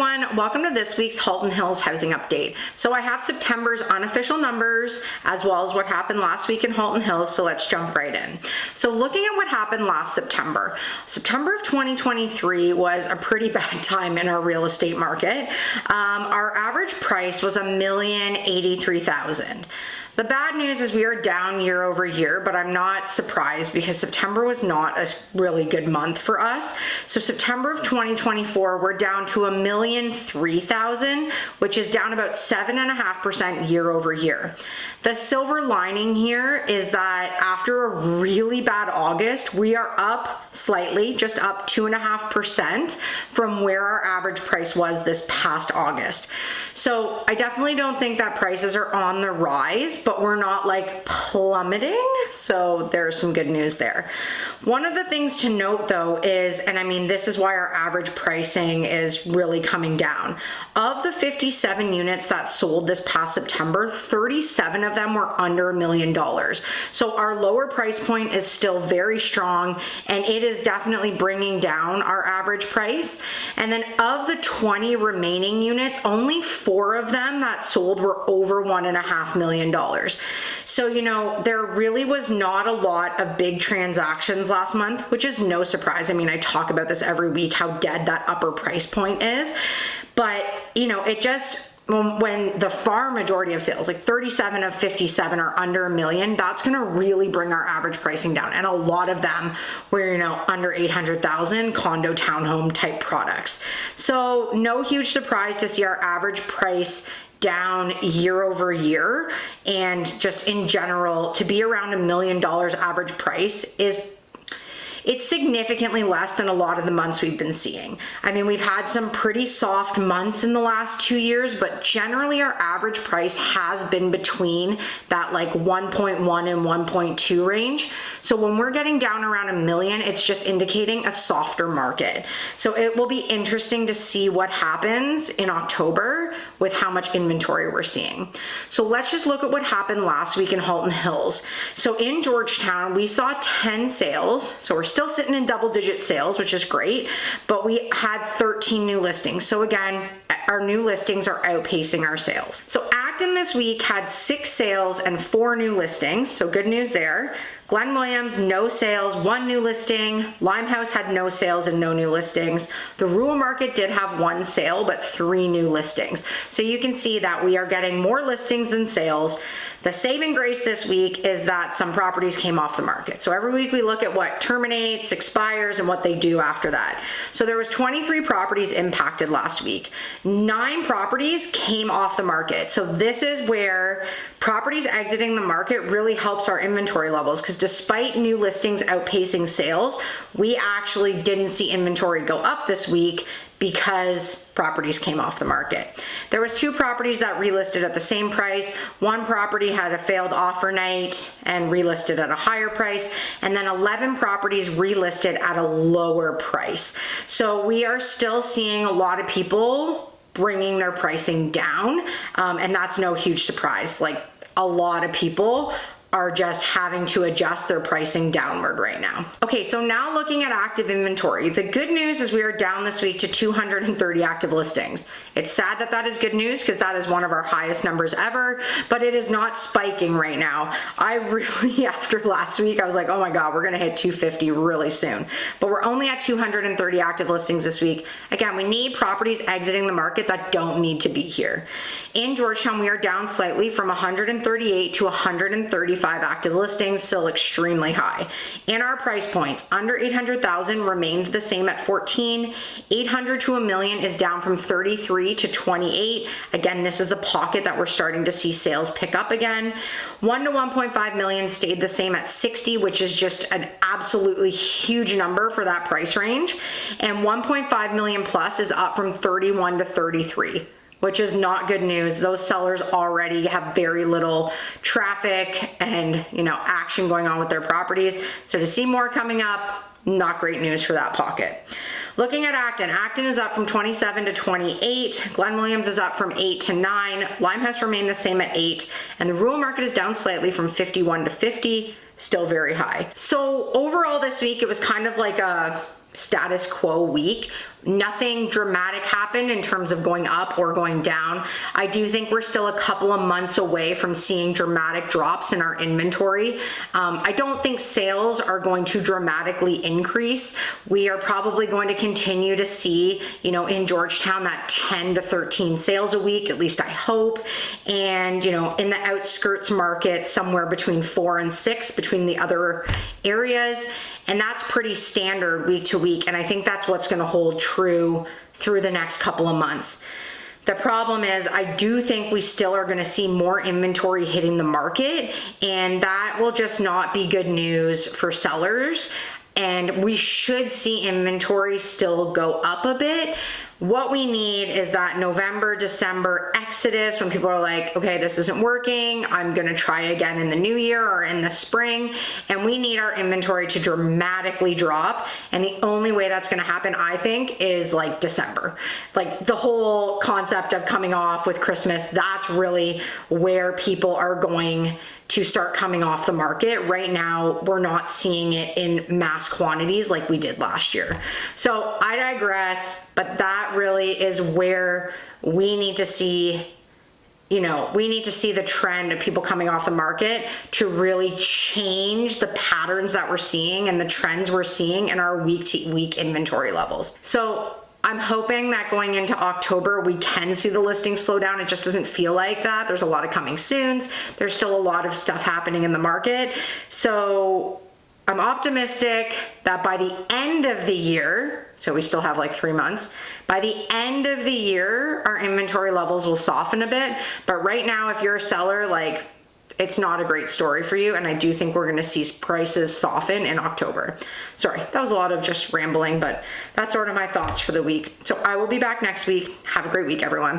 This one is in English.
everyone, welcome to this week's Halton Hills housing update. So I have September's unofficial numbers as well as what happened last week in Halton Hills, so let's jump right in. So looking at what happened last September of 2023 was a pretty bad time in our real estate market. Our average price was $1,083,000. The bad news is we are down year over year, but I'm not surprised because September was not a really good month for us. So September of 2024, we're down to $1,003,000, which is down about 7.5% year over year. The silver lining here is that after a really bad August, we are up slightly, just up 2.5% from where our average price was this past August. So I definitely don't think that prices are on the rise, but we're not like plummeting. So there's some good news there. One of the things to note though is, and I mean, this is why our average pricing is really coming down. Of the 57 units that sold this past September, 37 of them were under $1 million. So our lower price point is still very strong and it is definitely bringing down our average price. And then of the 20 remaining units, only 4 of them that sold were over $1.5 million. So, you know, there really was not a lot of big transactions last month, which is no surprise. I mean, I talk about this every week, how dead that upper price point is. But, you know, it just, when the far majority of sales, like 37 of 57 are under $1 million, that's going to really bring our average pricing down. And a lot of them were, you know, under 800,000 condo townhome type products. So no huge surprise to see our average price down year over year, and just in general to be around $1 million average price it's significantly less than a lot of the months we've been seeing. I mean, we've had some pretty soft months in the last 2 years, but generally our average price has been between that like 1.1 and 1.2 range. So when we're getting down around $1 million, it's just indicating a softer market. So it will be interesting to see what happens in October with how much inventory we're seeing. So let's just look at what happened last week in Halton Hills. So in Georgetown, we saw 10 sales. So we're still sitting in double-digit sales, which is great, but we had 13 new listings. So again, our new listings are outpacing our sales. So Acton this week had 6 sales and 4 new listings, so good news there. Glen Williams, no sales, 1 new listing. Limehouse had no sales and no new listings. The rural market did have 1 sale, but 3 new listings. So you can see that we are getting more listings than sales. The saving grace this week is that some properties came off the market. So every week we look at what terminates, expires, and what they do after that. So there was 23 properties impacted last week. 9 properties came off the market. So this is where properties exiting the market really helps our inventory levels, because despite new listings outpacing sales, we actually didn't see inventory go up this week because properties came off the market. There was 2 properties that relisted at the same price. 1 property had a failed offer night and relisted at a higher price, and then 11 properties relisted at a lower price. So we are still seeing a lot of people bringing their pricing down, and that's no huge surprise. Like, a lot of people are just having to adjust their pricing downward right now. Okay, so now looking at active inventory, the good news is we are down this week to 230 active listings. It's sad that that is good news because that is one of our highest numbers ever, but it is not spiking right now. I really, after last week, I was like, oh my God, we're gonna hit 250 really soon. But we're only at 230 active listings this week. Again, we need properties exiting the market that don't need to be here. In Georgetown, we are down slightly from 138 to 135 active listings, still extremely high. And our price points under 800,000 remained the same at 14. 800 to $1 million is down from 33 to 28. Again, this is the pocket that we're starting to see sales pick up again. 1 to 1.5 million stayed the same at 60, which is just an absolutely huge number for that price range. And 1.5 million plus is up from 31 to 33. Which is not good news. Those sellers already have very little traffic and, you know, action going on with their properties. So to see more coming up, not great news for that pocket. Looking at Acton, Acton is up from 27 to 28. Glen Williams is up from 8 to 9. Limehouse remained the same at 8. And the rural market is down slightly from 51 to 50, still very high. So overall this week, it was kind of like a status quo week. Nothing dramatic happened in terms of going up or going down. I do think we're still a couple of months away from seeing dramatic drops in our inventory. I don't think sales are going to dramatically increase. We are probably going to continue to see, in Georgetown, that 10 to 13 sales a week, at least I hope. And, in the outskirts market, somewhere between 4 and 6 between the other areas. And that's pretty standard week to week. And I think that's what's going to hold true through the next couple of months. The problem is I do think we still are going to see more inventory hitting the market, and that will just not be good news for sellers. And we should see inventory still go up a bit. What we need is that November, December exodus when people are like, okay, this isn't working. I'm going to try again in the new year or in the spring. And we need our inventory to dramatically drop. And the only way that's going to happen, I think, is like December. Like the whole concept of coming off with Christmas, that's really where people are going to start coming off the market. Right now, we're not seeing it in mass quantities like we did last year. So I digress, but that really is where we need to see, the trend of people coming off the market to really change the patterns that we're seeing and the trends we're seeing in our week to week inventory levels. So I'm hoping that going into October, we can see the listings slow down. It just doesn't feel like that. There's a lot of coming soons. There's still a lot of stuff happening in the market. So I'm optimistic that by the end of the year, so we still have like 3 months, by the end of the year, our inventory levels will soften a bit. But right now, if you're a seller, it's not a great story for you, and I do think we're going to see prices soften in October. Sorry, that was a lot of just rambling, but that's sort of my thoughts for the week. So I will be back next week. Have a great week, everyone.